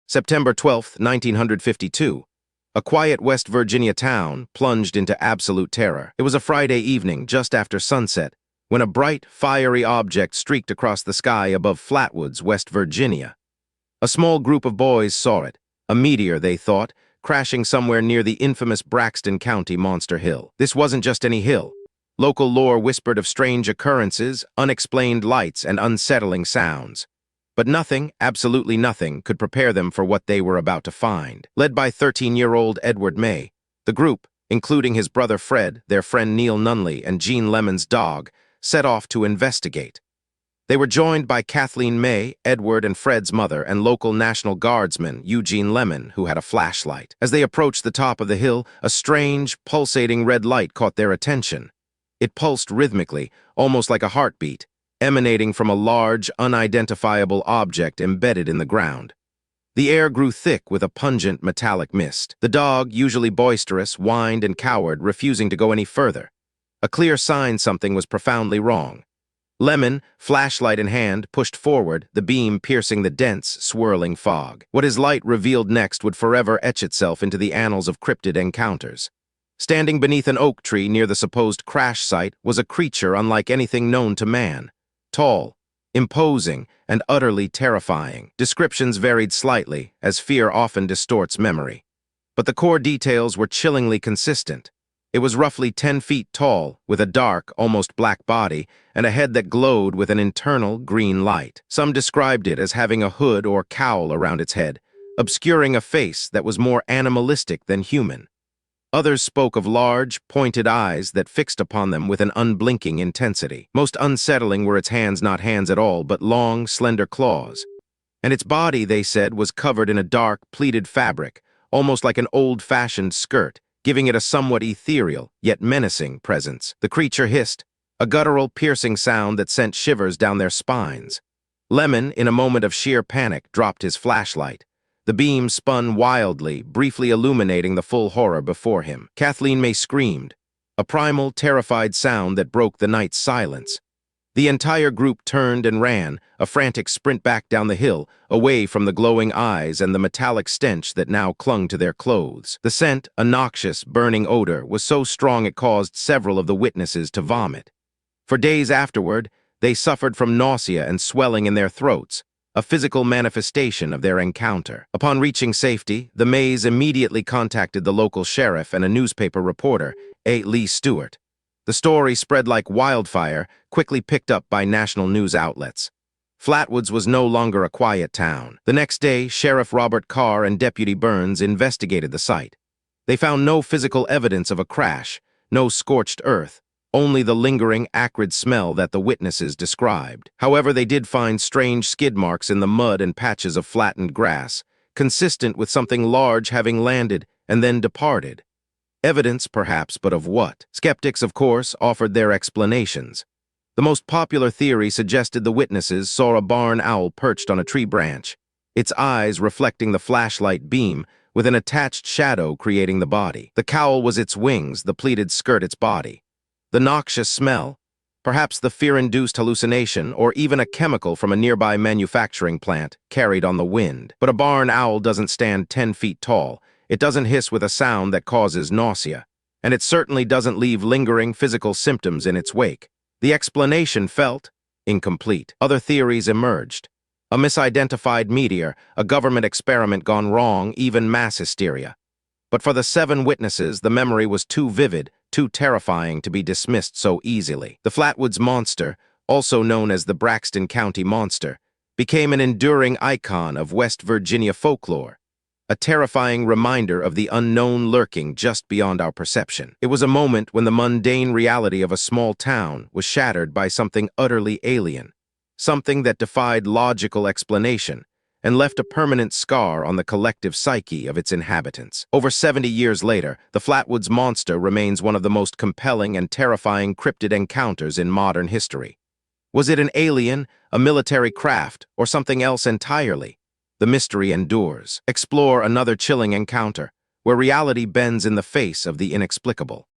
September 12, 1952. A quiet West Virginia town plunged into absolute terror. It was a Friday evening, just after sunset, when a bright, fiery object streaked across the sky above Flatwoods, West Virginia. A small group of boys saw it, a meteor, they thought, crashing somewhere near the infamous Braxton County Monster Hill. This wasn't just any hill. Local lore whispered of strange occurrences, unexplained lights, and unsettling sounds. But nothing, absolutely nothing, could prepare them for what they were about to find. Led by 13-year-old Edward May, the group, including his brother Fred, their friend Neil Nunley, and Jean Lemon's dog, set off to investigate. They were joined by Kathleen May, Edward and Fred's mother, and local National Guardsman Eugene Lemon, who had a flashlight. As they approached the top of the hill, a strange, pulsating red light caught their attention. It pulsed rhythmically, almost like a heartbeat, emanating from a large, unidentifiable object embedded in the ground. The air grew thick with a pungent metallic mist. The dog, usually boisterous, whined and cowered, refusing to go any further. A clear sign something was profoundly wrong. Lemon, flashlight in hand, pushed forward, the beam piercing the dense, swirling fog. What his light revealed next would forever etch itself into the annals of cryptid encounters. Standing beneath an oak tree near the supposed crash site was a creature unlike anything known to man. Tall, imposing, and utterly terrifying. Descriptions varied slightly, as fear often distorts memory. But the core details were chillingly consistent. It was roughly 10 feet tall, with a dark, almost black body, and a head that glowed with an internal green light. Some described it as having a hood or cowl around its head, obscuring a face that was more animalistic than human. Others spoke of large, pointed eyes that fixed upon them with an unblinking intensity. Most unsettling were its hands, not hands at all, but long, slender claws. And its body, they said, was covered in a dark, pleated fabric, almost like an old-fashioned skirt, giving it a somewhat ethereal, yet menacing presence. The creature hissed, a guttural, piercing sound that sent shivers down their spines. Lemon, in a moment of sheer panic, dropped his flashlight. The beam spun wildly, briefly illuminating the full horror before him. Kathleen May screamed, a primal, terrified sound that broke the night's silence. The entire group turned and ran, a frantic sprint back down the hill, away from the glowing eyes and the metallic stench that now clung to their clothes. The scent, a noxious, burning odor, was so strong it caused several of the witnesses to vomit. For days afterward, they suffered from nausea and swelling in their throats, a physical manifestation of their encounter. Upon reaching safety, the Mays immediately contacted the local sheriff and a newspaper reporter, A. Lee Stewart. The story spread like wildfire, quickly picked up by national news outlets. Flatwoods was no longer a quiet town. The next day, Sheriff Robert Carr and Deputy Burns investigated the site. They found no physical evidence of a crash, no scorched earth, only the lingering, acrid smell that the witnesses described. However, they did find strange skid marks in the mud and patches of flattened grass, consistent with something large having landed and then departed. Evidence, perhaps, but of what? Skeptics, of course, offered their explanations. The most popular theory suggested the witnesses saw a barn owl perched on a tree branch, its eyes reflecting the flashlight beam, with an attached shadow creating the body. The cowl was its wings, the pleated skirt its body. The noxious smell, perhaps the fear-induced hallucination, or even a chemical from a nearby manufacturing plant, carried on the wind. But a barn owl doesn't stand 10 feet tall. It doesn't hiss with a sound that causes nausea. And it certainly doesn't leave lingering physical symptoms in its wake. The explanation felt incomplete. Other theories emerged. A misidentified meteor, a government experiment gone wrong, even mass hysteria. But for the 7 witnesses, the memory was too vivid, too terrifying to be dismissed so easily. The Flatwoods Monster, also known as the Braxton County Monster, became an enduring icon of West Virginia folklore, a terrifying reminder of the unknown lurking just beyond our perception. It was a moment when the mundane reality of a small town was shattered by something utterly alien, something that defied logical explanation, and left a permanent scar on the collective psyche of its inhabitants. Over 70 years later, the Flatwoods Monster remains one of the most compelling and terrifying cryptid encounters in modern history. Was it an alien, a military craft, or something else entirely? The mystery endures. Explore another chilling encounter, where reality bends in the face of the inexplicable.